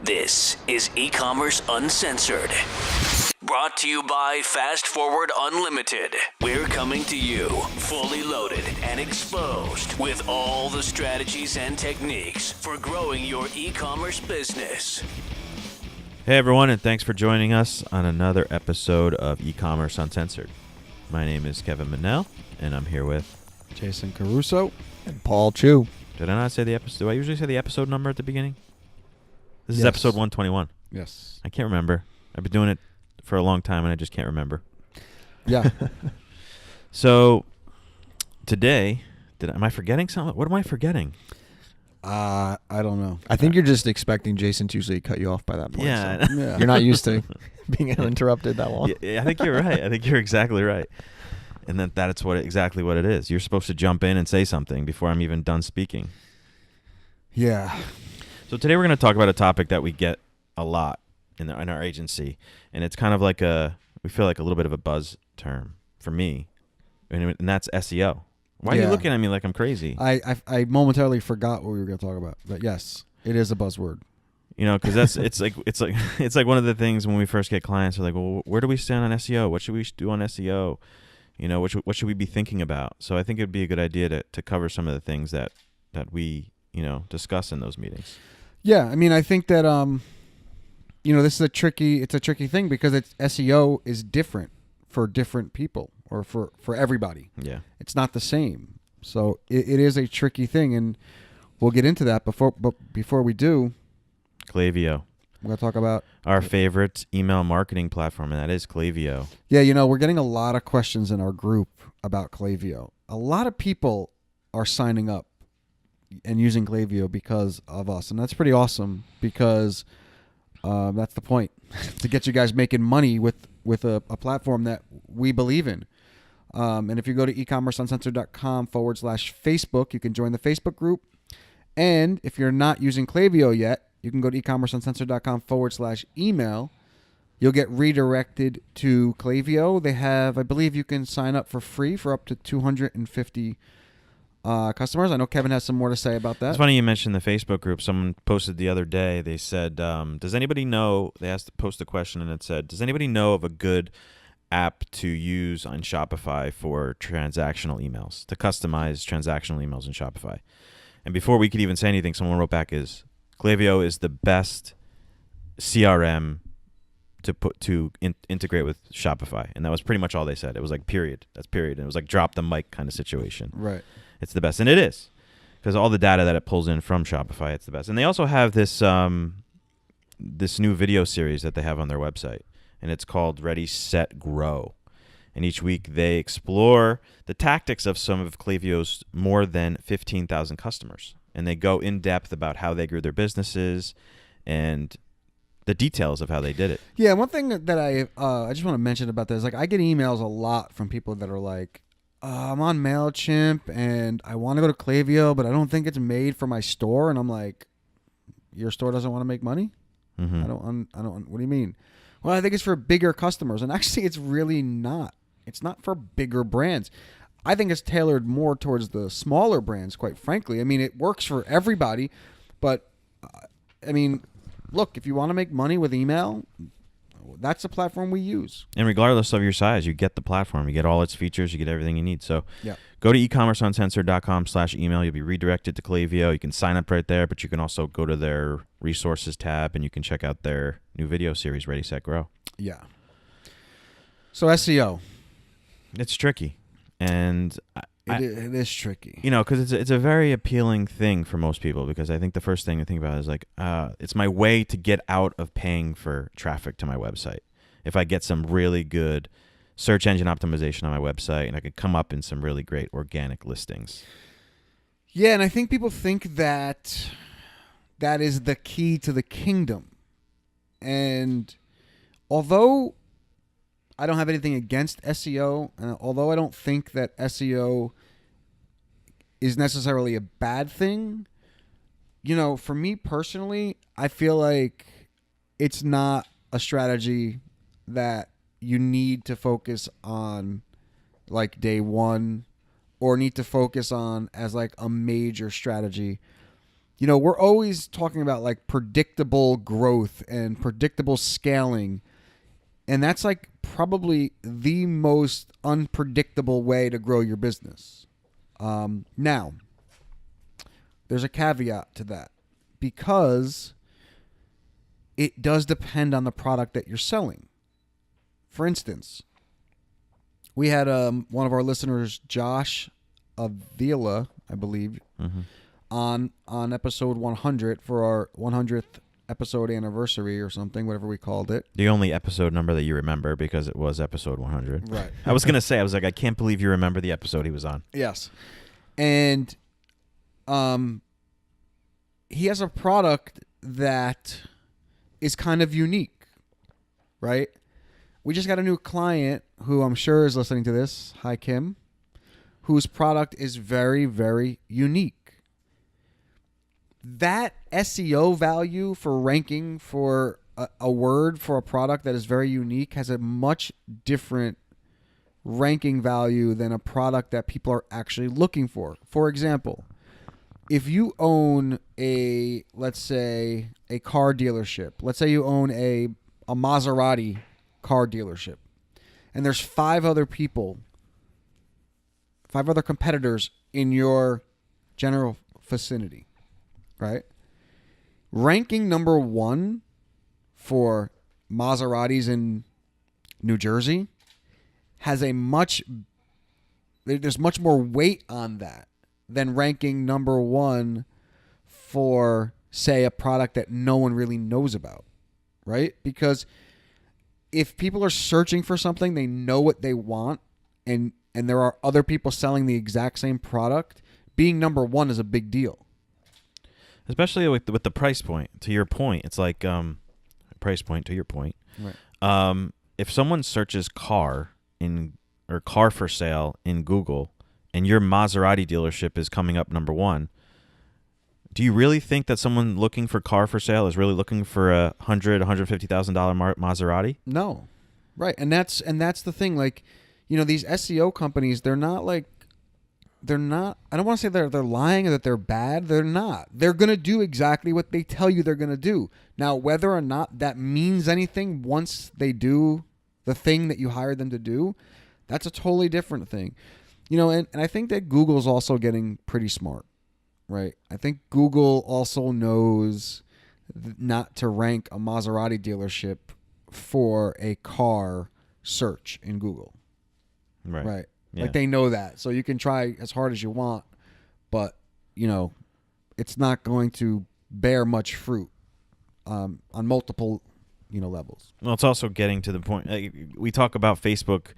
This is E-Commerce Uncensored. Brought to you by Fast Forward Unlimited. We're coming to you fully loaded and exposed with all the strategies and techniques for growing your e-commerce business. Hey everyone, and thanks for joining us on another episode of E-Commerce Uncensored. My name is Kevin Manel, and I'm here with Jason Caruso and Paul Chu. Did I not say the episode? Do I usually say the episode number at the beginning? This is Yes. episode 121. Yes. I can't remember. I've been doing it for a long time, and I just can't remember. Yeah. So today, am I forgetting something? What am I forgetting? I don't know. I think you're just expecting Jason to usually cut you off by that point. Yeah. So Yeah. you're not used to being uninterrupted that long. Yeah, I think you're right. I think you're exactly right. And that's exactly what it is. You're supposed to jump in and say something before I'm even done speaking. Yeah. So today we're going to talk about a topic that we get a lot in our agency, and it's kind of like we feel like a little bit of a buzz term for me, and that's SEO. Why are you Yeah. looking at me like I'm crazy? I momentarily forgot what we were going to talk about, but yes, it is a buzzword. You know, because it's like one of the things when we first get clients are like, well, where do we stand on SEO? What should we do on SEO? You know, what should we be thinking about? So I think it'd be a good idea to cover some of the things that we discuss in those meetings. Yeah, I mean, I think that this is a tricky thing because SEO is different for different people or for everybody. Yeah. It's not the same. So it is a tricky thing, and we'll get into that before we do, Klaviyo. we're going to talk about Our favorite email marketing platform, and that is Klaviyo. Yeah, we're getting a lot of questions in our group about Klaviyo. A lot of people are signing up and using Klaviyo because of us, and that's pretty awesome because that's the point, to get you guys making money with a platform that we believe in. And if you go to ecommerceuncensored.com/Facebook, you can join the Facebook group. And if you're not using Klaviyo yet, you can go to ecommerceuncensored.com/email. You'll get redirected to Klaviyo. They have, I believe you can sign up for free for up to 250 customers. I know Kevin has some more to say about that. It's funny you mentioned the Facebook group. Someone posted the other day. They said, does anybody know, they post a question and it said, does anybody know of a good app to use on Shopify for transactional emails, to customize transactional emails in Shopify? And before we could even say anything, someone wrote back Klaviyo is the best CRM to integrate with Shopify. And that was pretty much all they said. It was like period. That's period. And it was like drop the mic kind of situation. Right. It's the best. And it is. Because all the data that it pulls in from Shopify, it's the best. And they also have this new video series that they have on their website. And it's called Ready, Set, Grow. And each week they explore the tactics of some of Klaviyo's more than 15,000 customers. And they go in depth about how they grew their businesses and the details of how they did it. Yeah, one thing that I just want to mention about this, like I get emails a lot from people that are like, I'm on MailChimp and I want to go to Klaviyo, but I don't think it's made for my store. And I'm like, your store doesn't want to make money? Mm-hmm. I don't. What do you mean? Well, I think it's for bigger customers, and actually, it's really not. It's not for bigger brands. I think it's tailored more towards the smaller brands, quite frankly. I mean, it works for everybody, but I mean, look, if you want to make money with email, that's the platform we use. And regardless of your size, you get the platform. You get all its features. You get everything you need. So Yeah. go to ecommerceuncensored.com/email. You'll be redirected to Klaviyo. You can sign up right there, but you can also go to their resources tab and you can check out their new video series, Ready, Set, Grow. Yeah. So SEO, It's tricky. And it is tricky. because it's a very appealing thing for most people, because I think the first thing to think about is like, it's my way to get out of paying for traffic to my website. If I get some really good search engine optimization on my website and I could come up in some really great organic listings. Yeah, and I think people think that is the key to the kingdom. And although I don't have anything against SEO, and although I don't think that SEO is necessarily a bad thing, for me personally, I feel like it's not a strategy that you need to focus on like day one or need to focus on as like a major strategy. we're always talking about like predictable growth and predictable scaling. And that's like probably the most unpredictable way to grow your business. Now, there's a caveat to that because it does depend on the product that you're selling. For instance, we had one of our listeners, Josh Avila, I believe, on episode 100 for our 100th episode anniversary or something, whatever we called it. The only episode number that you remember because it was episode 100. Right. I was going to say, I was like, I can't believe you remember the episode he was on. Yes. And he has a product that is kind of unique, right? We just got a new client who I'm sure is listening to this. Hi, Kim. Whose product is very, very unique. That SEO value for ranking for a word for a product that is very unique has a much different ranking value than a product that people are actually looking for. For example, if you own let's say a car dealership, let's say you own a Maserati car dealership, and there's 5 other competitors in your general vicinity, right? Ranking number 1 for Maseratis in New Jersey there's much more weight on that than ranking number 1 for, say, a product that no one really knows about, right? Because if people are searching for something, they know what they want, and there are other people selling the exact same product, being number 1 is a big deal. Especially with the price point. To your point, it's like price point to your point. Right. If someone searches car for sale in Google, and your Maserati dealership is coming up number 1, do you really think that someone looking for car for sale is really looking for a $150,000 Maserati? No, right, and that's the thing. Like, these SEO companies, they're not. I don't want to say they're lying or that they're bad. They're not. They're gonna do exactly what they tell you they're gonna do. Now, whether or not that means anything once they do the thing that you hired them to do, that's a totally different thing. And I think that Google's also getting pretty smart. Right. I think Google also knows not to rank a Maserati dealership for a car search in Google. Right. Right. Yeah. Like they know that. So you can try as hard as you want, but, it's not going to bear much fruit on multiple, levels. Well, it's also getting to the point. We talk about Facebook,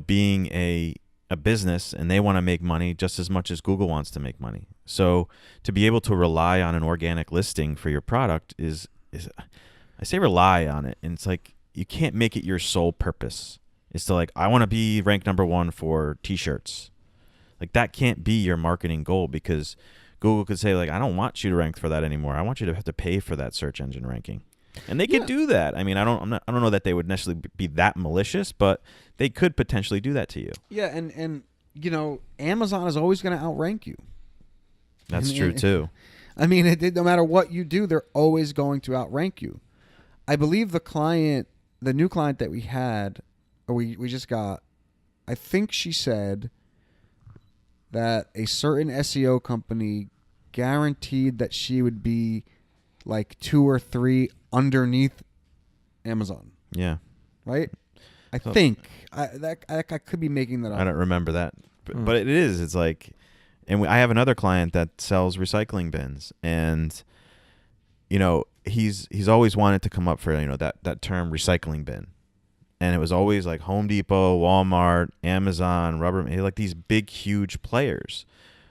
being a business, and they want to make money just as much as Google wants to make money. So to be able to rely on an organic listing for your product is I say rely on it, and it's like you can't make it your sole purpose. It's to like, I want to be ranked number 1 for t-shirts. Like that can't be your marketing goal, because Google could say like, I don't want you to rank for that anymore. I want you to have to pay for that search engine ranking. And they could do that. I mean, I don't know that they would necessarily be that malicious, but they could potentially do that to you. Yeah, and Amazon is always going to outrank you. That's true too. I mean, no matter what you do, they're always going to outrank you. I believe the new client that we had, or we just got, I think she said that a certain SEO company guaranteed that she would be like 2 or 3 underneath Amazon. Yeah. Right? I think. I could be making that up. I don't remember that. But it is. It's like, and I have another client that sells recycling bins, and he's always wanted to come up for that term recycling bin, and it was always like Home Depot, Walmart, Amazon, Rubbermaid, like these big huge players.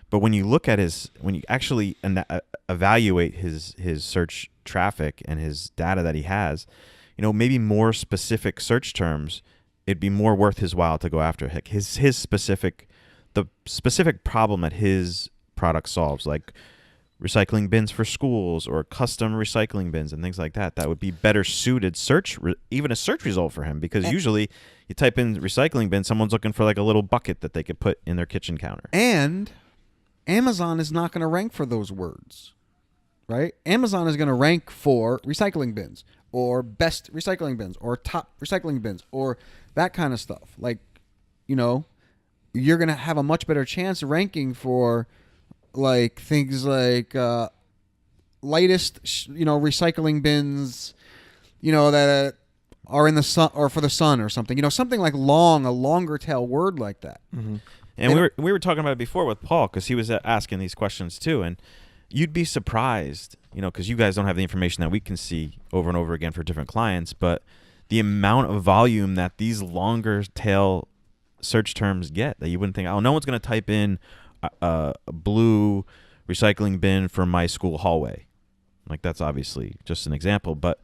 But when you look at when you actually evaluate his search traffic and his data that he has, maybe more specific search terms, it'd be more worth his while to go after the specific problem that his product solves, like recycling bins for schools or custom recycling bins and things like that. That would be better suited even a search result for him, because usually you type in recycling bin, someone's looking for like a little bucket that they could put in their kitchen counter. And Amazon is not going to rank for those words. right? Amazon is going to rank for recycling bins or best recycling bins or top recycling bins or that kind of stuff. Like, you know, you're going to have a much better chance of ranking for like things like lightest, recycling bins, that are in the sun or for the sun or something, something like a longer tail word like that. Mm-hmm. And we were talking about it before with Paul, because he was asking these questions too, and you'd be surprised, because you guys don't have the information that we can see over and over again for different clients, but the amount of volume that these longer tail search terms get that you wouldn't think, oh, no one's going to type in a blue recycling bin for my school hallway. Like, that's obviously just an example, but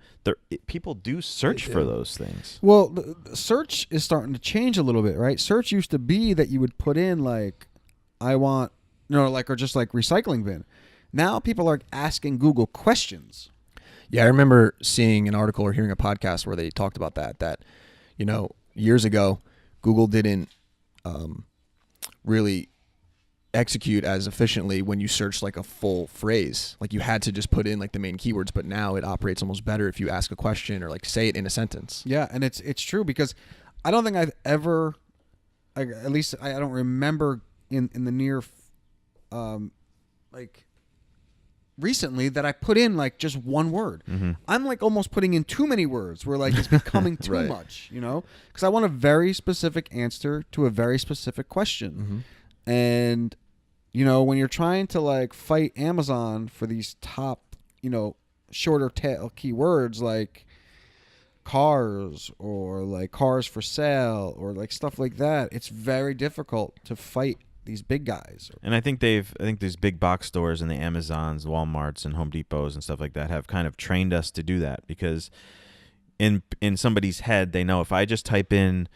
people do search for those things. Well, the search is starting to change a little bit, right? Search used to be that you would put in like, I want, or just like recycling bin. Now people are asking Google questions. Yeah, I remember seeing an article or hearing a podcast where they talked about that years ago, Google didn't really execute as efficiently when you search like a full phrase. Like, you had to just put in like the main keywords, but now it operates almost better if you ask a question or like say it in a sentence. Yeah, and it's true, because I don't think I've ever, at least I don't remember in the near, like recently, that I put in like just one word. Mm-hmm. I'm like almost putting in too many words where like it's becoming too Right. much, because I want a very specific answer to a very specific question. Mm-hmm. And when you're trying to like fight Amazon for these top, shorter tail keywords like cars or like cars for sale or like stuff like that, it's very difficult to fight these big guys. And I think these big box stores and the Amazons, Walmarts, and Home Depots and stuff like that have kind of trained us to do that, because in somebody's head, they know if I just type in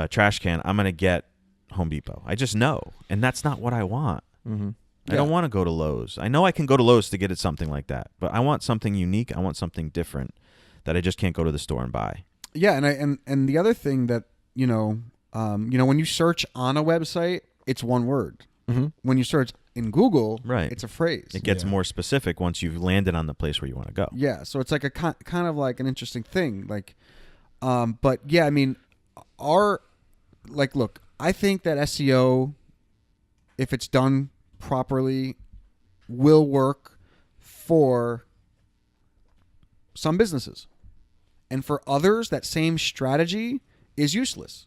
trash can, I'm going to get Home Depot. I just know, and that's not what I want. Mm-hmm. I don't want to go to Lowe's. I know I can go to Lowe's to get it something like that, but I want something unique. I want something different that I just can't go to the store and buy. Yeah, and the other thing that when you search on a website, it's one word. Mm-hmm. When you search in Google, Right. it's a phrase. It gets more specific once you've landed on the place where you want to go. Yeah, so it's like a kind of like an interesting thing. Like, but yeah, I mean, look, I think that SEO, if it's done properly, will work for some businesses. And for others, that same strategy is useless.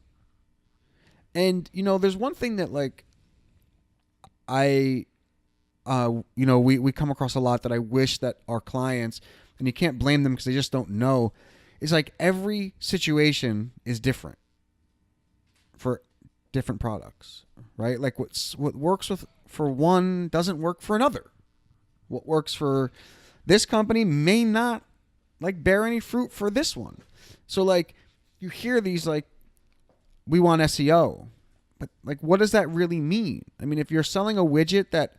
And, there's one thing that like we come across a lot that I wish that our clients, and you can't blame them because they just don't know, is like every situation is different for different products, right? Like what works for one doesn't work for another. What works for this company may not like bear any fruit for this one. So like you hear these like, we want SEO, but like what does that really mean? I mean, if you're selling a widget that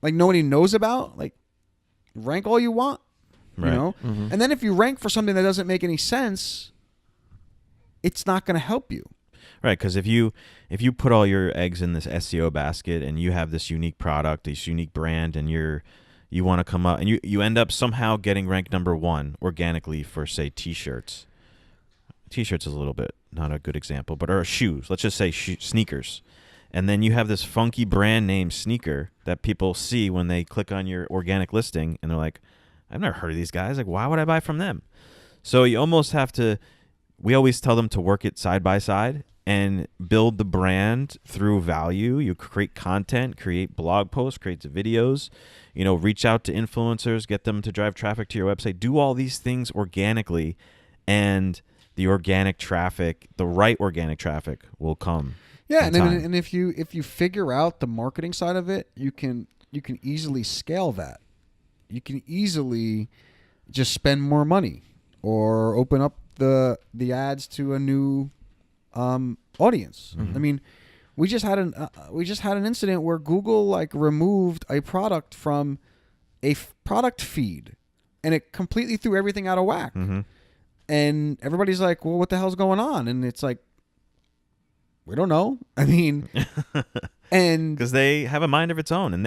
like nobody knows about, like rank all you want, Right. Mm-hmm. And then if you rank for something that doesn't make any sense, it's not going to help you. Right, because if you put all your eggs in this SEO basket and you have this unique product, this unique brand, and you want to come up and you end up somehow getting ranked number 1 organically for, say, T-shirts. T-shirts is a little bit not a good example, but or shoes. Let's just say sneakers. And then you have this funky brand name sneaker that people see when they click on your organic listing, and they're like, I've never heard of these guys. Like, why would I buy from them? So you almost have to, we always tell them to work it side by side and build the brand through value. You create content, create blog posts, create the videos, reach out to influencers, get them to drive traffic to your website, do all these things organically, and the organic traffic, the right organic traffic will come. Yeah, and if you figure out the marketing side of it, you can easily scale that. You can easily just spend more money or open up the ads to a new audience. Mm-hmm. I mean, we just had an incident where Google like removed a product from a product feed, and it completely threw everything out of whack. Mm-hmm. And everybody's like, "Well, what the hell's going on?" And it's like, we don't know. I mean, and because they have a mind of its own, and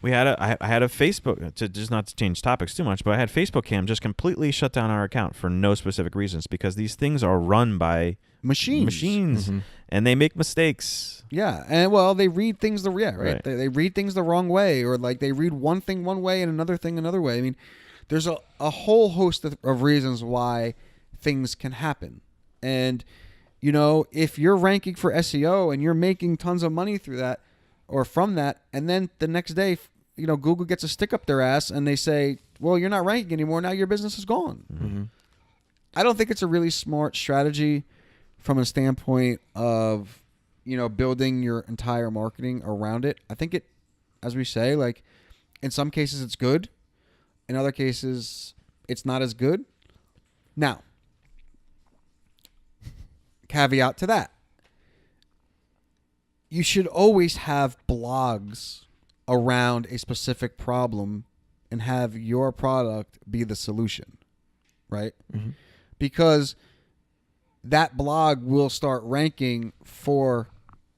We had I had a Facebook, to just not to change topics too much, but I had Facebook Cam just completely shut down our account for no specific reasons because these things are run by machines and they make mistakes. Yeah, and well, they read things right. Right. They read things the wrong way, or like they read one thing one way and another thing another way. I mean, there's a whole host of reasons why things can happen, and if you're ranking for SEO and you're making tons of money through that or from that, and then the next day, Google gets a stick up their ass and they say, well, you're not ranking anymore. Now your business is gone. Mm-hmm. I don't think it's a really smart strategy from a standpoint of, building your entire marketing around it. I think it, as we say, like in some cases it's good. In other cases, it's not as good. Now, caveat to that. You should always have blogs around a specific problem and have your product be the solution, right? Mm-hmm. Because that blog will start ranking for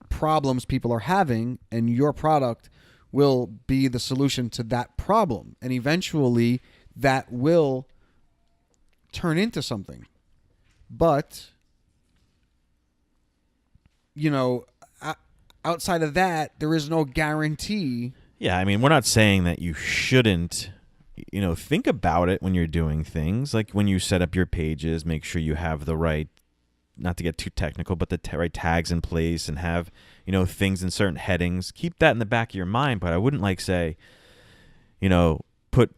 problems people are having, and your product will be the solution to that problem. And eventually that will turn into something. But, outside of that, there is no guarantee. Yeah, I mean, we're not saying that you shouldn't, think about it when you're doing things. Like when you set up your pages, make sure you have the right, not to get too technical, but the right tags in place and have, things in certain headings. Keep that in the back of your mind, but I wouldn't say, put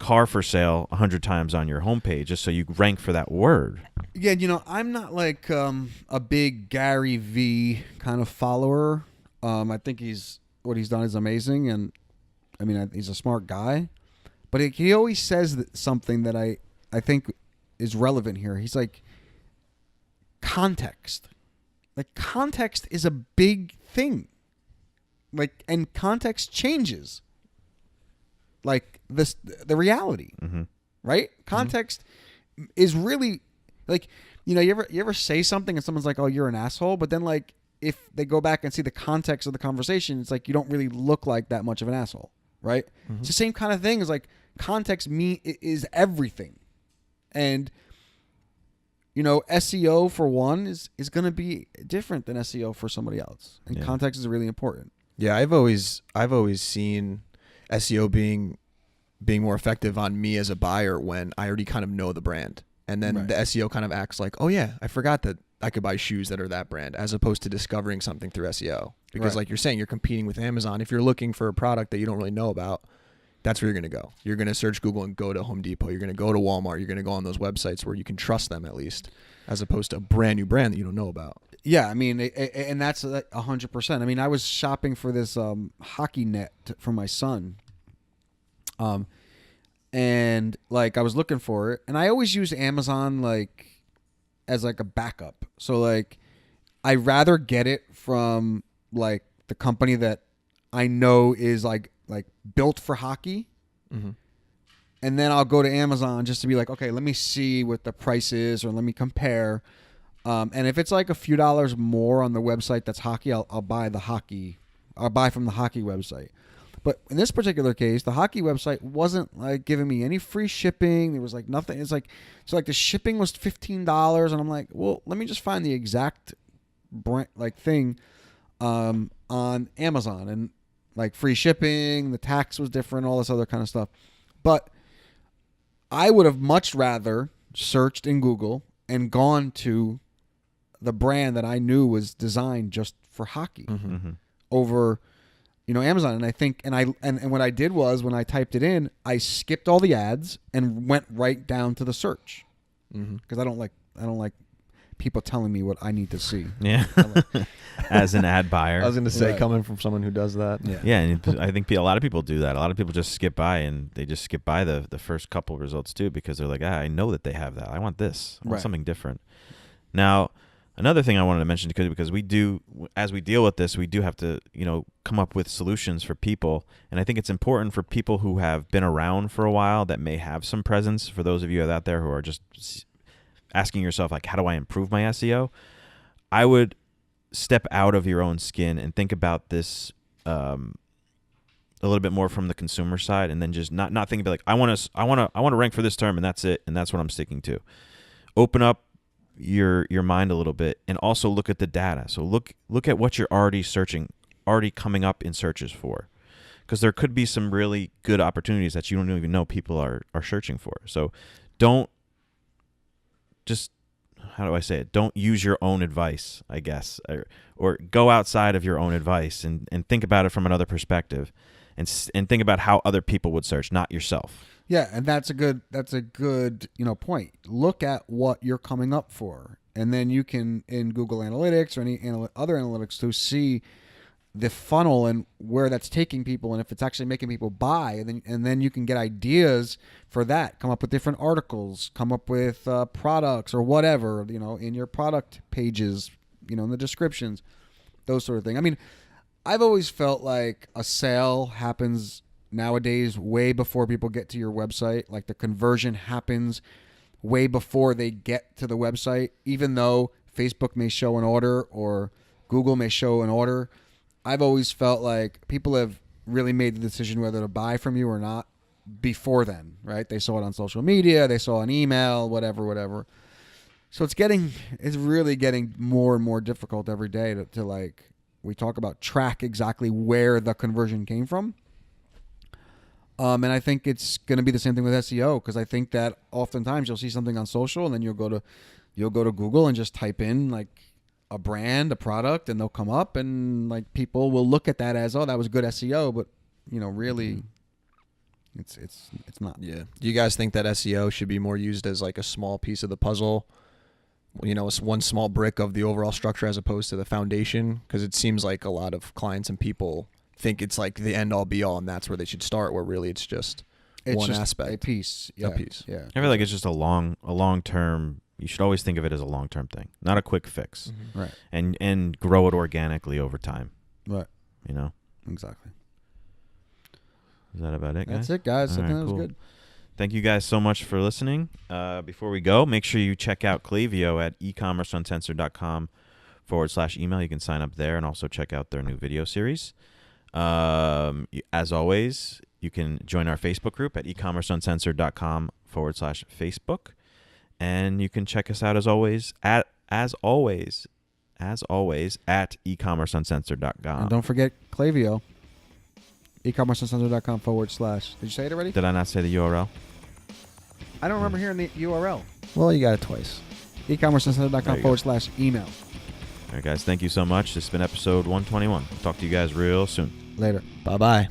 car for sale 100 times on your homepage just so you rank for that word. Yeah, I'm not like a big Gary V kind of follower. I think what he's done is amazing, and I mean he's a smart guy, but he always says something that I think is relevant here. He's like, context. Like, context is a big thing. Like, and context changes. Like the reality, right? Context is really like, you ever say something and someone's like, "Oh, you're an asshole," but then like if they go back and see the context of the conversation, it's like you don't really look like that much of an asshole, right? It's the same kind of thing as like context is everything, and SEO for one is going to be different than SEO for somebody else, and context is really important. Yeah, I've always seen SEO being more effective on me as a buyer when I already kind of know the brand. And then the SEO kind of acts like, oh yeah, I forgot that I could buy shoes that are that brand, as opposed to discovering something through SEO. Because like you're saying, you're competing with Amazon. If you're looking for a product that you don't really know about, that's where you're going to go. You're going to search Google and go to Home Depot. You're going to go to Walmart. You're going to go on those websites where you can trust them at least, as opposed to a brand new brand that you don't know about. Yeah, I mean, and that's 100%. I mean, I was shopping for this hockey net for my son. And like I was looking for it, and I always use Amazon like as like a backup. So like I rather get it from like the company that I know is like built for hockey. And then I'll go to Amazon just to be like, okay, let me see what the price is, or let me compare. And if it's like a few dollars more on the website that's hockey, I'll buy the hockey. I'll buy from the hockey website. But in this particular case, the hockey website wasn't like giving me any free shipping. There was like nothing. It's like, so like the shipping was $15, and I'm like, well, let me just find the exact brand, like thing on Amazon, and like free shipping, the tax was different, all this other kind of stuff. But I would have much rather searched in Google and gone to the brand that I knew was designed just for hockey over Amazon. And I think, and what I did was, when I typed it in, I skipped all the ads and went right down to the search, because I don't like people telling me what I need to see. Yeah, as an ad buyer. I was going to say, coming from someone who does that. Yeah, and I think a lot of people do that. A lot of people just skip by, and they just skip by the first couple results too, because they're like, I know that they have that. I want this. I want something different. Now, another thing I wanted to mention, because we do, as we deal with this, we do have to, come up with solutions for people. And I think it's important for people who have been around for a while, that may have some presence. For those of you out there who are just asking yourself, like, how do I improve my SEO? I would step out of your own skin and think about this, a little bit more from the consumer side, and then just not thinking about like I want to rank for this term, and that's it, and that's what I'm sticking to. Open up your mind a little bit, and also look at the data. So look at what you're already coming up in searches for, because there could be some really good opportunities that you don't even know people are searching for. So don't just, how do I say it? Don't use your own advice, I guess, or go outside of your own advice and think about it from another perspective, and think about how other people would search, not yourself. Yeah, and that's a good point. Look at what you're coming up for, and then you can, in Google Analytics or any other analytics, to see the funnel and where that's taking people, and if it's actually making people buy, and then you can get ideas for that. Come up with different articles, come up with products or whatever, in your product pages, in the descriptions, those sort of things. I mean, I've always felt like a sale happens nowadays way before people get to your website. Like the conversion happens way before they get to the website, even though Facebook may show an order or Google may show an order. I've always felt like people have really made the decision whether to buy from you or not before then, right? They saw it on social media, they saw an email, whatever. So it's really getting more and more difficult every day to like, we talk about, track exactly where the conversion came from. And I think it's going to be the same thing with SEO, because I think that oftentimes you'll see something on social, and then you'll go to Google and just type in like a brand, a product, and they'll come up, and like people will look at that as, oh, that was good SEO, but really it's not. Yeah. Do you guys think that SEO should be more used as like a small piece of the puzzle? It's one small brick of the overall structure as opposed to the foundation? Because it seems like a lot of clients and people think it's like the end all be all, and that's where they should start, where really it's just one aspect. A piece. Yeah. A piece. Yeah. I feel like it's just a long term. You should always think of it as a long term thing, not a quick fix. Mm-hmm. Right. And grow it organically over time. Right. Exactly. Is that about it, guys? That's it, guys. I All think right, that was cool. good. Thank you guys so much for listening. Before we go, make sure you check out Klaviyo at ecommerceuncensored.com/email. You can sign up there and also check out their new video series. As always, you can join our Facebook group at ecommerceuncensored.com/Facebook. And you can check us out as always at ecommerceuncensored.com. And don't forget Klaviyo. ecommerceuncensored.com/ Did you say it already? Did I not say the URL? I don't remember hearing the URL. Well, you got it twice. ecommerceuncensored.com/email. All right, guys. Thank you so much. This has been episode 121. Talk to you guys real soon. Later. Bye-bye.